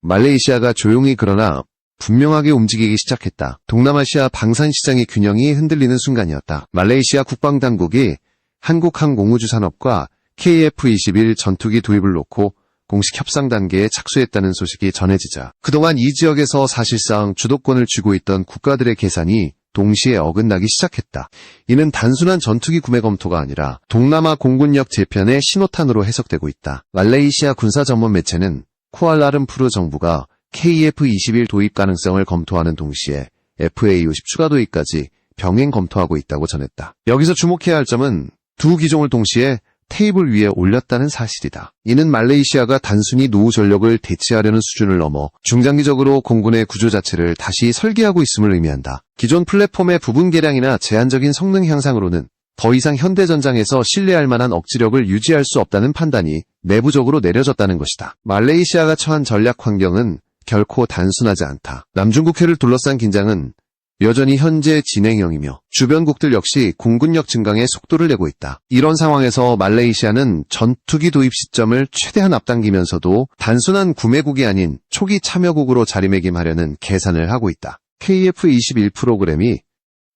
말레이시아가 조용히 그러나 분명하게 움직이기 시작했다. 동남아시아 방산시장의 균형이 흔들리는 순간이었다. 말레이시아 국방당국이 한국항공우주산업과 KF-21 전투기 도입을 놓고 공식 협상 단계에 착수했다는 소식이 전해지자 그동안 이 지역에서 사실상 주도권을 쥐고 있던 국가들의 계산이 동시에 어긋나기 시작했다. 이는 단순한 전투기 구매 검토가 아니라 동남아 공군력 재편의 신호탄으로 해석되고 있다. 말레이시아 군사 전문 매체는 쿠알라룸푸르 정부가 KF-21 도입 가능성을 검토하는 동시에 FA-50 추가 도입까지 병행 검토하고 있다고 전했다. 여기서 주목해야 할 점은 두 기종을 동시에 테이블 위에 올렸다는 사실이다. 이는 말레이시아가 단순히 노후 전력을 대체하려는 수준을 넘어 중장기적으로 공군의 구조 자체를 다시 설계하고 있음을 의미한다. 기존 플랫폼의 부분 개량이나 제한적인 성능 향상으로는 더 이상 현대전장에서 신뢰할 만한 억지력을 유지할 수 없다는 판단이 내부적으로 내려졌다는 것이다. 말레이시아가 처한 전략 환경은 결코 단순하지 않다. 남중국해를 둘러싼 긴장은 여전히 현재 진행형이며 주변국들 역시 공군력 증강에 속도를 내고 있다. 이런 상황에서 말레이시아는 전투기 도입 시점을 최대한 앞당기면서도 단순한 구매국이 아닌 초기 참여국으로 자리매김하려는 계산을 하고 있다. KF-21 프로그램이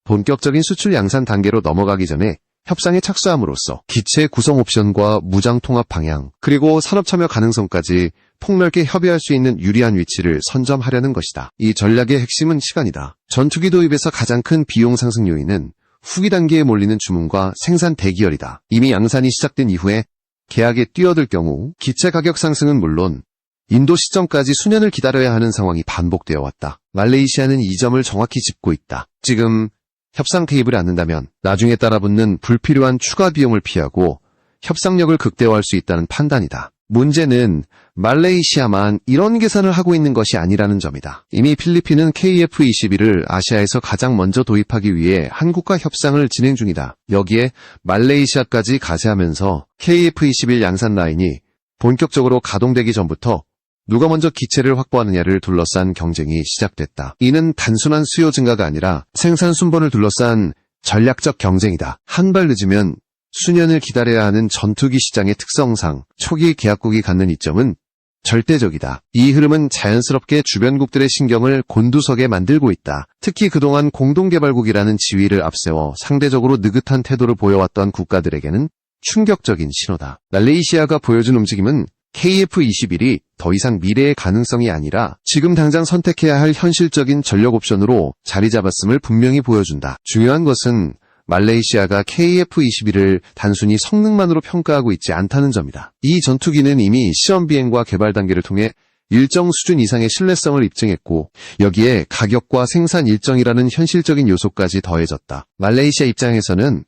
본격적인 수출 양산 단계로 넘어가기 전에 협상에 착수함으로써 기체 구성 옵션과 무장 통합 방향, 그리고 산업 참여 가능성까지 폭넓게 협의할 수 있는 유리한 위치를 선점하려는 것이다. 이 전략의 핵심은 시간이다. 전투기 도입에서 가장 큰 비용 상승 요인은 후기 단계에 몰리는 주문과 생산 대기열이다. 이미 양산이 시작된 이후에 계약에 뛰어들 경우 기체 가격 상승은 물론 인도 시점까지 수년을 기다려야 하는 상황이 반복되어 왔다. 말레이시아는 이 점을 정확히 짚고 있다. 지금 협상 테이블에 앉는다면 나중에 따라붙는 불필요한 추가 비용을 피하고 협상력을 극대화할 수 있다는 판단이다. 문제는 말레이시아만 이런 계산을 하고 있는 것이 아니라는 점이다. 이미 필리핀은 KF-21을 아시아에서 가장 먼저 도입하기 위해 한국과 협상을 진행 중이다. 여기에 말레이시아까지 가세하면서 KF-21 양산 라인이 본격적으로 가동되기 전부터 누가 먼저 기체를 확보하느냐를 둘러싼 경쟁이 시작됐다. 이는 단순한 수요 증가가 아니라 생산 순번을 둘러싼 전략적 경쟁이다. 한 발 늦으면 수년을 기다려야 하는 전투기 시장의 특성상 초기 계약국이 갖는 이점은 절대적이다. 이 흐름은 자연스럽게 주변국들의 신경을 곤두서게 만들고 있다. 특히 그동안 공동개발국이라는 지위를 앞세워 상대적으로 느긋한 태도를 보여왔던 국가들에게는 충격적인 신호다. 말레이시아가 보여준 움직임은 KF-21이 더 이상 미래의 가능성이 아니라 지금 당장 선택해야 할 현실적인 전력 옵션으로 자리 잡았음을 분명히 보여준다. 중요한 것은 말레이시아가 KF-21을 단순히 성능만으로 평가하고 있지 않다는 점이다. 이 전투기는 이미 시험 비행과 개발 단계를 통해 일정 수준 이상의 신뢰성을 입증했고 여기에 가격과 생산 일정이라는 현실적인 요소까지 더해졌다. 말레이시아 입장에서는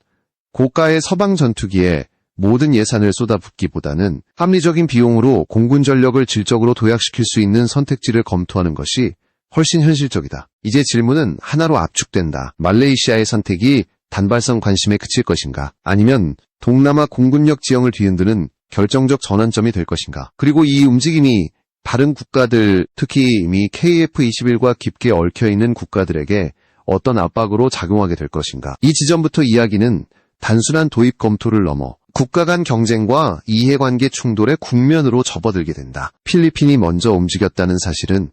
고가의 서방 전투기에 모든 예산을 쏟아붓기보다는 합리적인 비용으로 공군 전력을 질적으로 도약시킬 수 있는 선택지를 검토하는 것이 훨씬 현실적이다. 이제 질문은 하나로 압축된다. 말레이시아의 선택이 단발성 관심에 그칠 것인가? 아니면 동남아 공군력 지형을 뒤흔드는 결정적 전환점이 될 것인가? 그리고 이 움직임이 다른 국가들, 특히 이미 KF-21과 깊게 얽혀있는 국가들에게 어떤 압박으로 작용하게 될 것인가? 이 지점부터 이야기는 단순한 도입 검토를 넘어 국가 간 경쟁과 이해관계 충돌의 국면으로 접어들게 된다. 필리핀이 먼저 움직였다는 사실은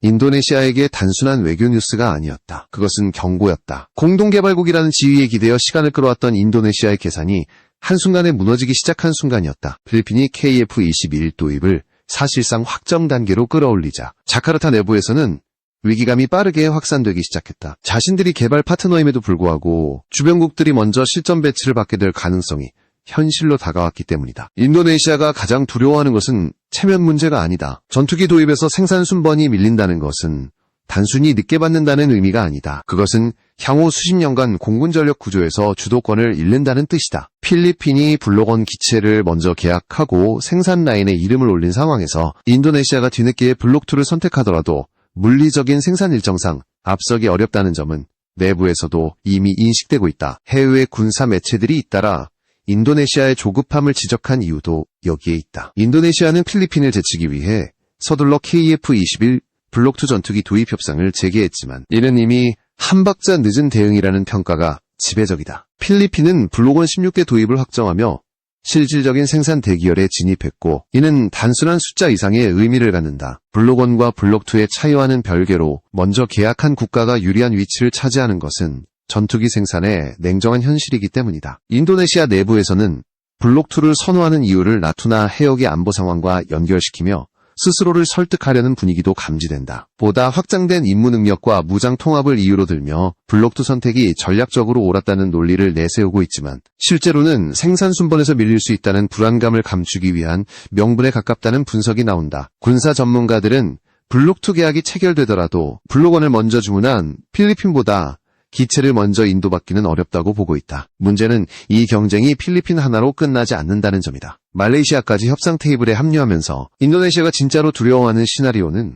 인도네시아에게 단순한 외교 뉴스가 아니었다. 그것은 경고였다. 공동개발국이라는 지위에 기대어 시간을 끌어왔던 인도네시아의 계산이 한순간에 무너지기 시작한 순간이었다. 필리핀이 KF-21 도입을 사실상 확정 단계로 끌어올리자 자카르타 내부에서는 위기감이 빠르게 확산되기 시작했다. 자신들이 개발 파트너임에도 불구하고 주변국들이 먼저 실전 배치를 받게 될 가능성이 현실로 다가왔기 때문이다. 인도네시아가 가장 두려워하는 것은 체면 문제가 아니다. 전투기 도입에서 생산 순번이 밀린다는 것은 단순히 늦게 받는다는 의미가 아니다. 그것은 향후 수십 년간 공군 전력 구조에서 주도권을 잃는다는 뜻이다. 필리핀이 블록1 기체를 먼저 계약하고 생산 라인에 이름을 올린 상황에서 인도네시아가 뒤늦게 블록2를 선택하더라도 물리적인 생산 일정상 앞서기 어렵다는 점은 내부에서도 이미 인식되고 있다. 해외 군사 매체들이 잇따라 인도네시아의 조급함을 지적한 이유도 여기에 있다. 인도네시아는 필리핀을 제치기 위해 서둘러 KF-21 블록2 전투기 도입 협상을 재개했지만 이는 이미 한 박자 늦은 대응이라는 평가가 지배적이다. 필리핀은 블록1 16개 도입을 확정하며 실질적인 생산 대기열에 진입했고, 이는 단순한 숫자 이상의 의미를 갖는다. 블록 1과 블록 2의 차이와는 별개로 먼저 계약한 국가가 유리한 위치를 차지하는 것은 전투기 생산의 냉정한 현실이기 때문이다. 인도네시아 내부에서는 블록 2를 선호하는 이유를 나투나 해역의 안보 상황과 연결시키며 스스로를 설득하려는 분위기도 감지된다. 보다 확장된 임무 능력과 무장 통합을 이유로 들며 블록 2 선택이 전략적으로 옳았다는 논리를 내세우고 있지만, 실제로는 생산 순번에서 밀릴 수 있다는 불안감을 감추기 위한 명분에 가깝다는 분석이 나온다. 군사 전문가들은 블록 2 계약이 체결되더라도 블록 1을 먼저 주문한 필리핀보다 기체를 먼저 인도받기는 어렵다고 보고 있다. 문제는 이 경쟁이 필리핀 하나로 끝나지 않는다는 점이다. 말레이시아까지 협상 테이블에 합류하면서 인도네시아가 진짜로 두려워하는 시나리오는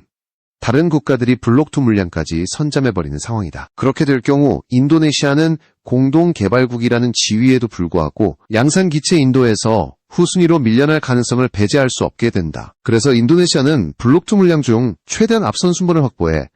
다른 국가들이 블록 2 물량까지 선점해버리는 상황이다. 그렇게 될 경우 인도네시아는 공동개발국이라는 지위에도 불구하고 양산 기체 인도에서 후순위로 밀려날 가능성을 배제할 수 없게 된다. 그래서 인도네시아는 블록 2 물량 중 최대한 앞선 순번을 확보해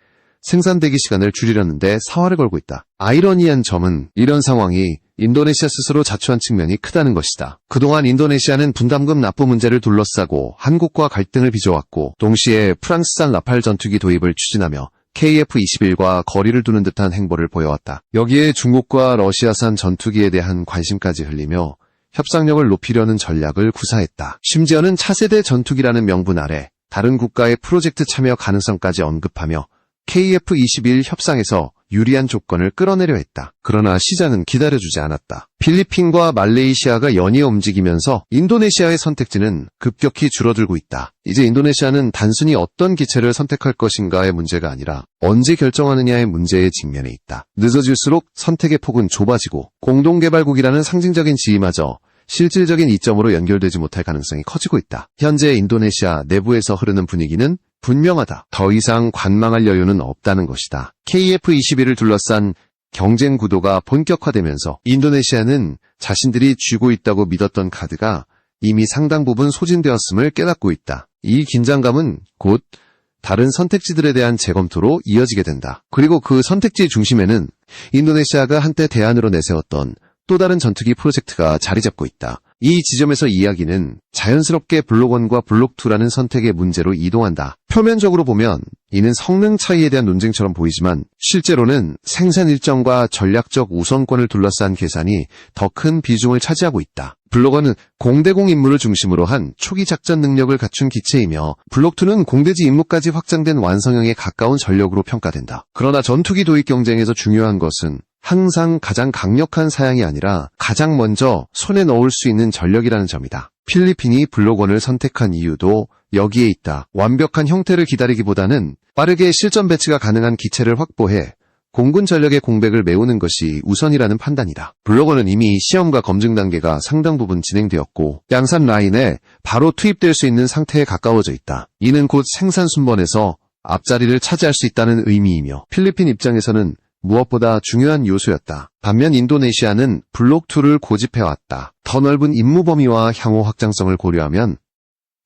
생산 대기 시간을 줄이려는데 사활을 걸고 있다. 아이러니한 점은 이런 상황이 인도네시아 스스로 자초한 측면이 크다는 것이다. 그동안 인도네시아는 분담금 납부 문제를 둘러싸고 한국과 갈등을 빚어왔고, 동시에 프랑스산 라팔 전투기 도입을 추진하며 KF-21과 거리를 두는 듯한 행보를 보여왔다. 여기에 중국과 러시아산 전투기에 대한 관심까지 흘리며 협상력을 높이려는 전략을 구사했다. 심지어는 차세대 전투기라는 명분 아래 다른 국가의 프로젝트 참여 가능성까지 언급하며 KF-21 협상에서 유리한 조건을 끌어내려 했다. 그러나 시장은 기다려주지 않았다. 필리핀과 말레이시아가 연이어 움직이면서 인도네시아의 선택지는 급격히 줄어들고 있다. 이제 인도네시아는 단순히 어떤 기체를 선택할 것인가의 문제가 아니라 언제 결정하느냐의 문제에 직면해 있다. 늦어질수록 선택의 폭은 좁아지고 공동개발국이라는 상징적인 지위마저 실질적인 이점으로 연결되지 못할 가능성이 커지고 있다. 현재 인도네시아 내부에서 흐르는 분위기는 분명하다. 더 이상 관망할 여유는 없다는 것이다. KF-21을 둘러싼 경쟁 구도가 본격화되면서 인도네시아는 자신들이 쥐고 있다고 믿었던 카드가 이미 상당 부분 소진되었음을 깨닫고 있다. 이 긴장감은 곧 다른 선택지들에 대한 재검토로 이어지게 된다. 그리고 그 선택지의 중심에는 인도네시아가 한때 대안으로 내세웠던 또 다른 전투기 프로젝트가 자리 잡고 있다. 이 지점에서 이야기는 자연스럽게 블록 1과 블록 2라는 선택의 문제로 이동한다. 표면적으로 보면 이는 성능 차이에 대한 논쟁처럼 보이지만 실제로는 생산 일정과 전략적 우선권을 둘러싼 계산이 더 큰 비중을 차지하고 있다. 블록 1은 공대공 임무를 중심으로 한 초기 작전 능력을 갖춘 기체이며 블록 2는 공대지 임무까지 확장된 완성형에 가까운 전력으로 평가된다. 그러나 전투기 도입 경쟁에서 중요한 것은 항상 가장 강력한 사양이 아니라 가장 먼저 손에 넣을 수 있는 전력이라는 점이다. 필리핀이 블록 1을 선택한 이유도 여기에 있다. 완벽한 형태를 기다리기보다는 빠르게 실전 배치가 가능한 기체를 확보해 공군 전력의 공백을 메우는 것이 우선이라는 판단이다. 블록 1은 이미 시험과 검증 단계가 상당 부분 진행되었고 양산 라인에 바로 투입될 수 있는 상태에 가까워져 있다. 이는 곧 생산 순번에서 앞자리를 차지할 수 있다는 의미이며 필리핀 입장에서는 무엇보다 중요한 요소였다. 반면 인도네시아는 블록 2를 고집해왔다. 더 넓은 임무 범위와 향후 확장성을 고려하면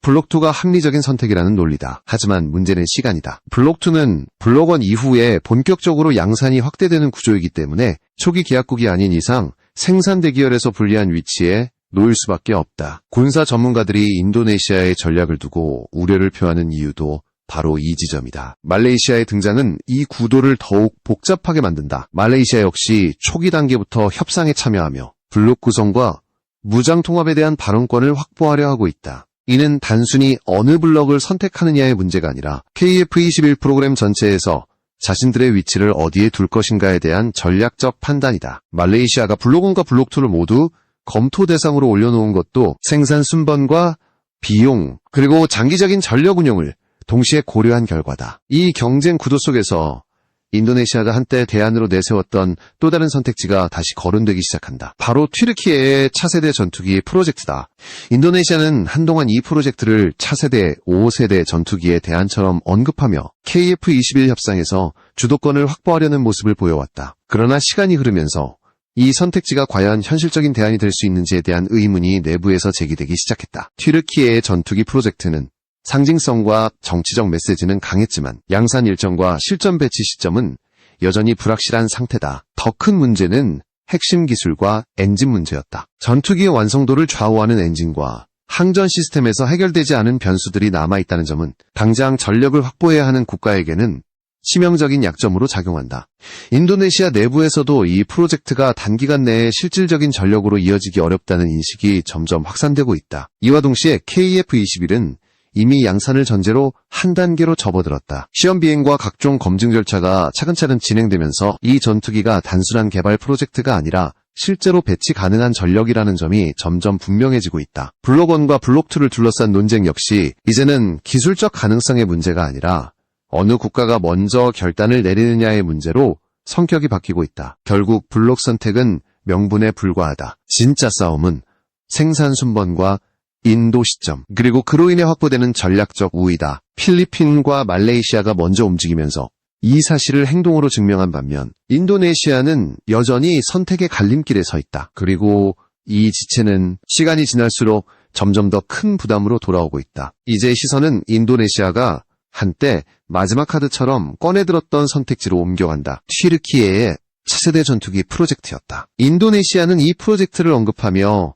블록 2가 합리적인 선택이라는 논리다. 하지만 문제는 시간이다. 블록 2는 블록 1 이후에 본격적으로 양산이 확대되는 구조이기 때문에 초기 계약국이 아닌 이상 생산 대기열에서 불리한 위치에 놓일 수밖에 없다. 군사 전문가들이 인도네시아의 전략을 두고 우려를 표하는 이유도 바로 이 지점이다. 말레이시아의 등장은 이 구도를 더욱 복잡하게 만든다. 말레이시아 역시 초기 단계부터 협상에 참여하며 블록 구성과 무장 통합에 대한 발언권을 확보하려 하고 있다. 이는 단순히 어느 블록을 선택하느냐의 문제가 아니라 KF-21 프로그램 전체에서 자신들의 위치를 어디에 둘 것인가에 대한 전략적 판단이다. 말레이시아가 블록 1과 블록 2를 모두 검토 대상으로 올려놓은 것도 생산 순번과 비용 그리고 장기적인 전력 운영을 동시에 고려한 결과다. 이 경쟁 구도 속에서 인도네시아가 한때 대안으로 내세웠던 또 다른 선택지가 다시 거론되기 시작한다. 바로 튀르키예의 차세대 전투기 프로젝트다. 인도네시아는 한동안 이 프로젝트를 차세대 5세대 전투기의 대안처럼 언급하며 KF-21 협상에서 주도권을 확보하려는 모습을 보여왔다. 그러나 시간이 흐르면서 이 선택지가 과연 현실적인 대안이 될 수 있는지에 대한 의문이 내부에서 제기되기 시작했다. 튀르키예의 전투기 프로젝트는 상징성과 정치적 메시지는 강했지만 양산 일정과 실전 배치 시점은 여전히 불확실한 상태다. 더 큰 문제는 핵심 기술과 엔진 문제였다. 전투기의 완성도를 좌우하는 엔진과 항전 시스템에서 해결되지 않은 변수들이 남아있다는 점은 당장 전력을 확보해야 하는 국가에게는 치명적인 약점으로 작용한다. 인도네시아 내부에서도 이 프로젝트가 단기간 내에 실질적인 전력으로 이어지기 어렵다는 인식이 점점 확산되고 있다. 이와 동시에 KF-21은 이미 양산을 전제로 한 단계로 접어들었다. 시험 비행과 각종 검증 절차가 차근차근 진행되면서 이 전투기가 단순한 개발 프로젝트가 아니라 실제로 배치 가능한 전력이라는 점이 점점 분명해지고 있다. 블록 1과 블록 2를 둘러싼 논쟁 역시 이제는 기술적 가능성의 문제가 아니라 어느 국가가 먼저 결단을 내리느냐의 문제로 성격이 바뀌고 있다. 결국 블록 선택은 명분에 불과하다. 진짜 싸움은 생산 순번과 인도 시점, 그리고 그로 인해 확보되는 전략적 우위다. 필리핀과 말레이시아가 먼저 움직이면서 이 사실을 행동으로 증명한 반면 인도네시아는 여전히 선택의 갈림길에 서 있다. 그리고 이 지체는 시간이 지날수록 점점 더 큰 부담으로 돌아오고 있다. 이제 시선은 인도네시아가 한때 마지막 카드처럼 꺼내들었던 선택지로 옮겨간다. 튀르키예의 차세대 전투기 프로젝트였다. 인도네시아는 이 프로젝트를 언급하며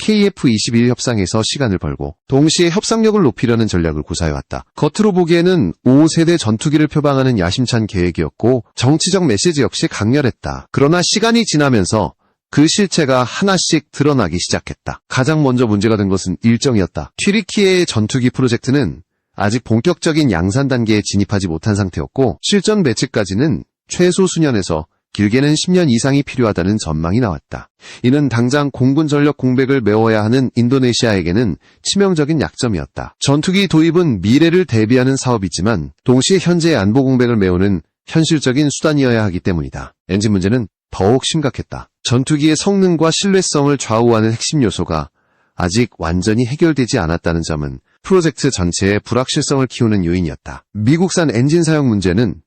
KF-21 협상에서 시간을 벌고 동시에 협상력을 높이려는 전략을 구사해왔다. 겉으로 보기에는 5세대 전투기를 표방하는 야심찬 계획이었고 정치적 메시지 역시 강렬했다. 그러나 시간이 지나면서 그 실체가 하나씩 드러나기 시작했다. 가장 먼저 문제가 된 것은 일정이었다. 튀르키예의 전투기 프로젝트는 아직 본격적인 양산 단계에 진입하지 못한 상태였고 실전 배치까지는 최소 수년에서 길게는 10년 이상이 필요하다는 전망이 나왔다. 이는 당장 공군 전력 공백을 메워야 하는 인도네시아에게는 치명적인 약점이었다. 전투기 도입은 미래를 대비하는 사업이지만 동시에 현재의 안보 공백을 메우는 현실적인 수단이어야 하기 때문이다. 엔진 문제는 더욱 심각했다. 전투기의 성능과 신뢰성을 좌우하는 핵심 요소가 아직 완전히 해결되지 않았다는 점은 프로젝트 전체의 불확실성을 키우는 요인이었다. 미국산 엔진 사용 문제는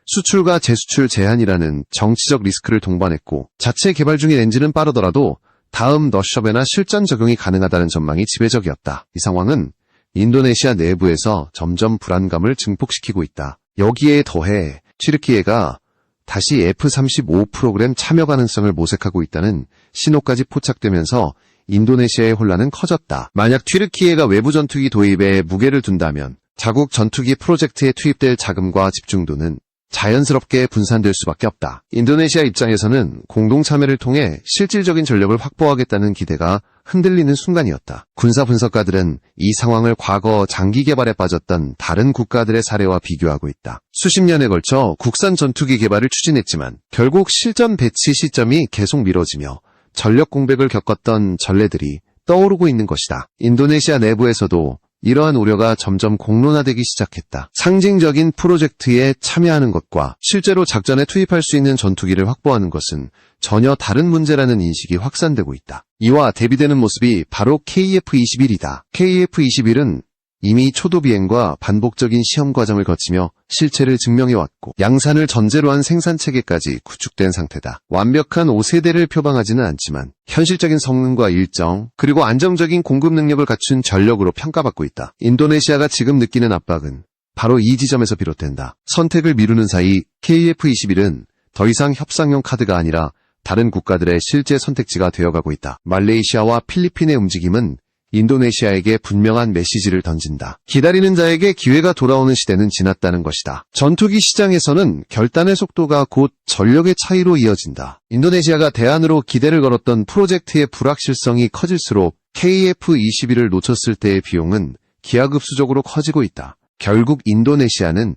수출과 재수출 제한이라는 정치적 리스크를 동반했고 자체 개발 중인 엔진은 빠르더라도 다음 러시아배나 실전 적용이 가능하다는 전망이 지배적이었다. 이 상황은 인도네시아 내부에서 점점 불안감을 증폭시키고 있다. 여기에 더해 튀르키예가 다시 F-35 프로그램 참여 가능성을 모색하고 있다는 신호까지 포착되면서 인도네시아의 혼란은 커졌다. 만약 튀르키예가 외부 전투기 도입에 무게를 둔다면 자국 전투기 프로젝트에 투입될 자금과 집중도는 자연스럽게 분산될 수밖에 없다. 인도네시아 입장에서는 공동 참여를 통해 실질적인 전력을 확보하겠다는 기대가 흔들리는 순간이었다. 군사 분석가들은 이 상황을 과거 장기 개발에 빠졌던 다른 국가들의 사례와 비교하고 있다. 수십 년에 걸쳐 국산 전투기 개발을 추진했지만 결국 실전 배치 시점이 계속 미뤄지며 전력 공백을 겪었던 전례들이 떠오르고 있는 것이다. 인도네시아 내부에서도 이러한 우려가 점점 공론화되기 시작했다. 상징적인 프로젝트에 참여하는 것과 실제로 작전에 투입할 수 있는 전투기를 확보하는 것은 전혀 다른 문제라는 인식이 확산되고 있다. 이와 대비되는 모습이 바로 KF-21이다. KF-21은 이미 초도 비행과 반복적인 시험 과정을 거치며 실체를 증명해왔고 양산을 전제로 한 생산체계까지 구축된 상태다. 완벽한 5세대를 표방하지는 않지만 현실적인 성능과 일정 그리고 안정적인 공급 능력을 갖춘 전력으로 평가받고 있다. 인도네시아가 지금 느끼는 압박은 바로 이 지점에서 비롯된다. 선택을 미루는 사이 KF-21은 더 이상 협상용 카드가 아니라 다른 국가들의 실제 선택지가 되어가고 있다. 말레이시아와 필리핀의 움직임은 인도네시아에게 분명한 메시지를 던진다. 기다리는 자에게 기회가 돌아오는 시대는 지났다는 것이다. 전투기 시장에서는 결단의 속도가 곧 전력의 차이로 이어진다. 인도네시아가 대안으로 기대를 걸었던 프로젝트의 불확실성이 커질수록 KF-21을 놓쳤을 때의 비용은 기하급수적으로 커지고 있다. 결국 인도네시아는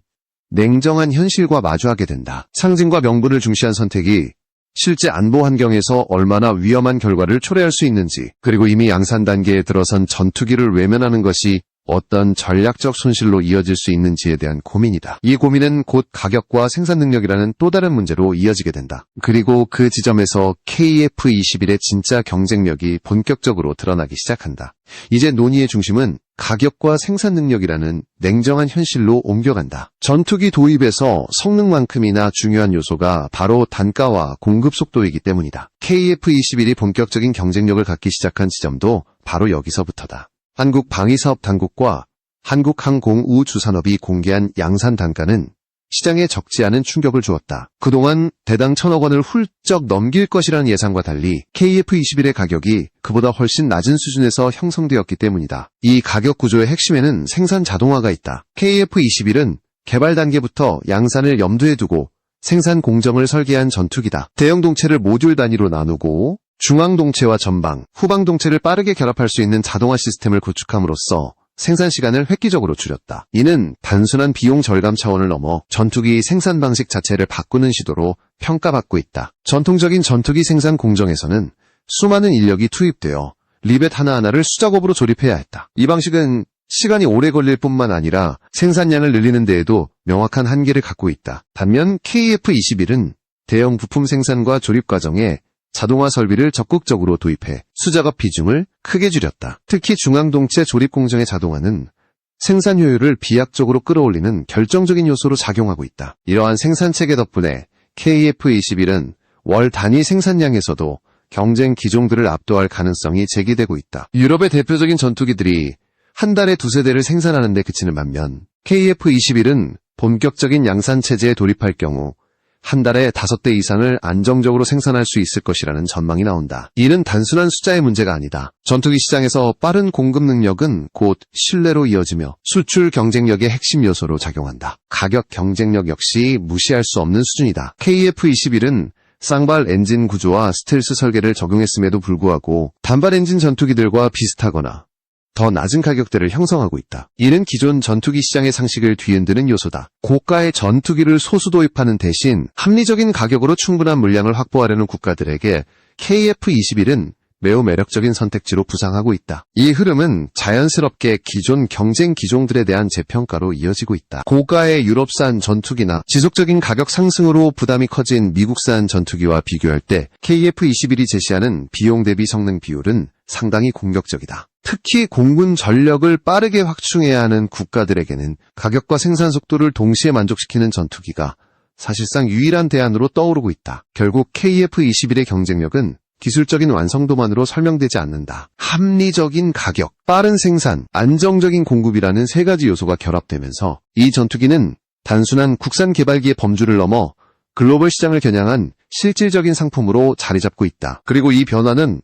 냉정한 현실과 마주하게 된다. 상징과 명분을 중시한 선택이 실제 안보 환경에서 얼마나 위험한 결과를 초래할 수 있는지, 그리고 이미 양산 단계에 들어선 전투기를 외면하는 것이 어떤 전략적 손실로 이어질 수 있는지에 대한 고민이다. 이 고민은 곧 가격과 생산 능력이라는 또 다른 문제로 이어지게 된다. 그리고 그 지점에서 KF-21의 진짜 경쟁력이 본격적으로 드러나기 시작한다. 이제 논의의 중심은 가격과 생산 능력이라는 냉정한 현실로 옮겨간다. 전투기 도입에서 성능만큼이나 중요한 요소가 바로 단가와 공급 속도이기 때문이다. KF-21이 본격적인 경쟁력을 갖기 시작한 지점도 바로 여기서부터다. 한국방위사업당국과 한국항공우주산업이 공개한 양산 단가는 시장에 적지 않은 충격을 주었다. 그동안 대당 1,000억 원을 훌쩍 넘길 것이라는 예상과 달리 KF-21의 가격이 그보다 훨씬 낮은 수준에서 형성되었기 때문이다. 이 가격 구조의 핵심에는 생산 자동화가 있다. KF-21은 개발 단계부터 양산을 염두에 두고 생산 공정을 설계한 전투기다. 대형 동체를 모듈 단위로 나누고 중앙 동체와 전방, 후방 동체를 빠르게 결합할 수 있는 자동화 시스템을 구축함으로써 생산 시간을 획기적으로 줄였다. 이는 단순한 비용 절감 차원을 넘어 전투기 생산 방식 자체를 바꾸는 시도로 평가받고 있다. 전통적인 전투기 생산 공정에서는 수많은 인력이 투입되어 리벳 하나하나를 수작업으로 조립해야 했다. 이 방식은 시간이 오래 걸릴 뿐만 아니라 생산량을 늘리는 데에도 명확한 한계를 갖고 있다. 반면 KF-21은 대형 부품 생산과 조립 과정에 자동화 설비를 적극적으로 도입해 수작업 비중을 크게 줄였다. 특히 중앙동체 조립 공정의 자동화는 생산 효율을 비약적으로 끌어올리는 결정적인 요소로 작용하고 있다. 이러한 생산체계 덕분에 KF-21은 월 단위 생산량에서도 경쟁 기종들을 압도할 가능성이 제기되고 있다. 유럽의 대표적인 전투기들이 한 달에 2-3대를 생산하는 데 그치는 반면 KF-21은 본격적인 양산체제에 돌입할 경우 한 달에 5대 이상을 안정적으로 생산할 수 있을 것이라는 전망이 나온다. 이는 단순한 숫자의 문제가 아니다. 전투기 시장에서 빠른 공급 능력은 곧 신뢰로 이어지며 수출 경쟁력의 핵심 요소로 작용한다. 가격 경쟁력 역시 무시할 수 없는 수준이다. KF-21은 쌍발 엔진 구조와 스텔스 설계를 적용했음에도 불구하고 단발 엔진 전투기들과 비슷하거나 더 낮은 가격대를 형성하고 있다. 이는 기존 전투기 시장의 상식을 뒤흔드는 요소다. 고가의 전투기를 소수 도입하는 대신 합리적인 가격으로 충분한 물량을 확보하려는 국가들에게 KF-21은 매우 매력적인 선택지로 부상하고 있다. 이 흐름은 자연스럽게 기존 경쟁 기종들에 대한 재평가로 이어지고 있다. 고가의 유럽산 전투기나 지속적인 가격 상승으로 부담이 커진 미국산 전투기와 비교할 때 KF-21이 제시하는 비용 대비 성능 비율은 상당히 공격적이다. 특히 공군 전력을 빠르게 확충해야 하는 국가들에게는 가격과 생산 속도를 동시에 만족시키는 전투기가 사실상 유일한 대안으로 떠오르고 있다. 결국 KF-21의 경쟁력은 기술적인 완성도만으로 설명되지 않는다. 합리적인 가격, 빠른 생산, 안정적인 공급이라는 3가지 요소가 결합되면서 이 전투기는 단순한 국산 개발기의 범주를 넘어 글로벌 시장을 겨냥한 실질적인 상품으로 자리 잡고 있다. 그리고 이 변화는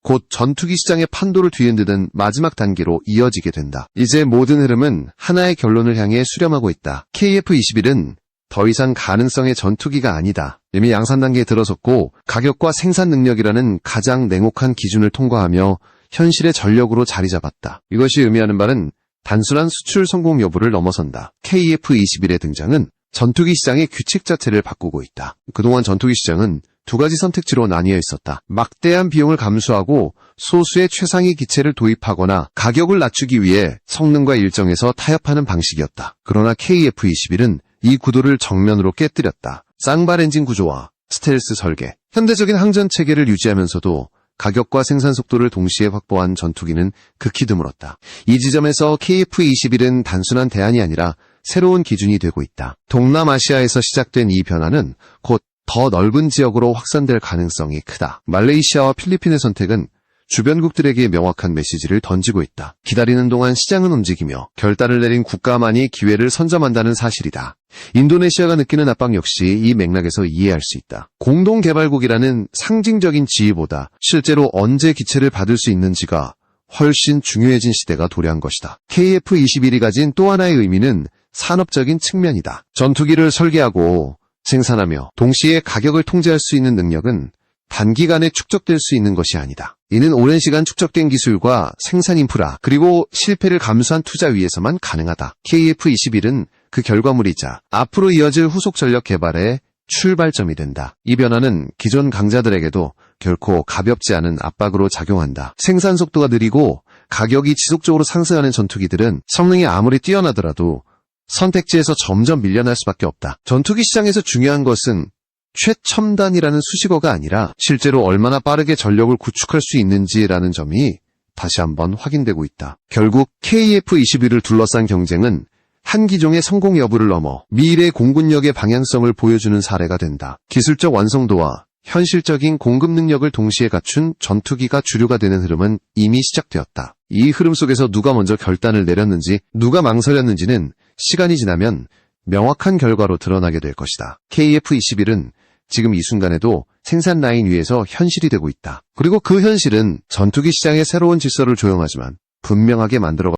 곧 전투기 시장의 판도를 뒤흔드는 마지막 단계로 이어지게 된다. 이제 모든 흐름은 하나의 결론을 향해 수렴하고 있다. KF-21은 더 이상 가능성의 전투기가 아니다. 이미 양산 단계에 들어섰고 가격과 생산 능력이라는 가장 냉혹한 기준을 통과하며 현실의 전력으로 자리 잡았다. 이것이 의미하는 바는 단순한 수출 성공 여부를 넘어선다. KF-21의 등장은 전투기 시장의 규칙 자체를 바꾸고 있다. 그동안 전투기 시장은 2가지 선택지로 나뉘어 있었다. 막대한 비용을 감수하고 소수의 최상위 기체를 도입하거나 가격을 낮추기 위해 성능과 일정에서 타협하는 방식이었다. 그러나 KF-21은 이 구도를 정면으로 깨뜨렸다. 쌍발 엔진 구조와 스텔스 설계, 현대적인 항전 체계를 유지하면서도 가격과 생산 속도를 동시에 확보한 전투기는 극히 드물었다. 이 지점에서 KF-21은 단순한 대안이 아니라 새로운 기준이 되고 있다. 동남아시아에서 시작된 이 변화는 곧 더 넓은 지역으로 확산될 가능성이 크다. 말레이시아와 필리핀의 선택은 주변국들에게 명확한 메시지를 던지고 있다. 기다리는 동안 시장은 움직이며 결단을 내린 국가만이 기회를 선점한다는 사실이다. 인도네시아가 느끼는 압박 역시 이 맥락에서 이해할 수 있다. 공동개발국이라는 상징적인 지위보다 실제로 언제 기체를 받을 수 있는지가 훨씬 중요해진 시대가 도래한 것이다. KF-21이 가진 또 하나의 의미는 산업적인 측면이다. 전투기를 설계하고 생산하며 동시에 가격을 통제할 수 있는 능력은 단기간에 축적될 수 있는 것이 아니다. 이는 오랜 시간 축적된 기술과 생산 인프라 그리고 실패를 감수한 투자 위에서만 가능하다. KF-21은 그 결과물이자 앞으로 이어질 후속 전력 개발의 출발점이 된다. 이 변화는 기존 강자들에게도 결코 가볍지 않은 압박으로 작용한다. 생산 속도가 느리고 가격이 지속적으로 상승하는 전투기들은 성능이 아무리 뛰어나더라도 선택지에서 점점 밀려날 수밖에 없다. 전투기 시장에서 중요한 것은 최첨단이라는 수식어가 아니라 실제로 얼마나 빠르게 전력을 구축할 수 있는지라는 점이 다시 한번 확인되고 있다. 결국 KF-21을 둘러싼 경쟁은 한 기종의 성공 여부를 넘어 미래 공군력의 방향성을 보여주는 사례가 된다. 기술적 완성도와 현실적인 공급 능력을 동시에 갖춘 전투기가 주류가 되는 흐름은 이미 시작되었다. 이 흐름 속에서 누가 먼저 결단을 내렸는지, 누가 망설였는지는 시간이 지나면 명확한 결과로 드러나게 될 것이다. KF-21은 지금 이 순간에도 생산 라인 위에서 현실이 되고 있다. 그리고 그 현실은 전투기 시장의 새로운 질서를 조영하지만 분명하게 만들어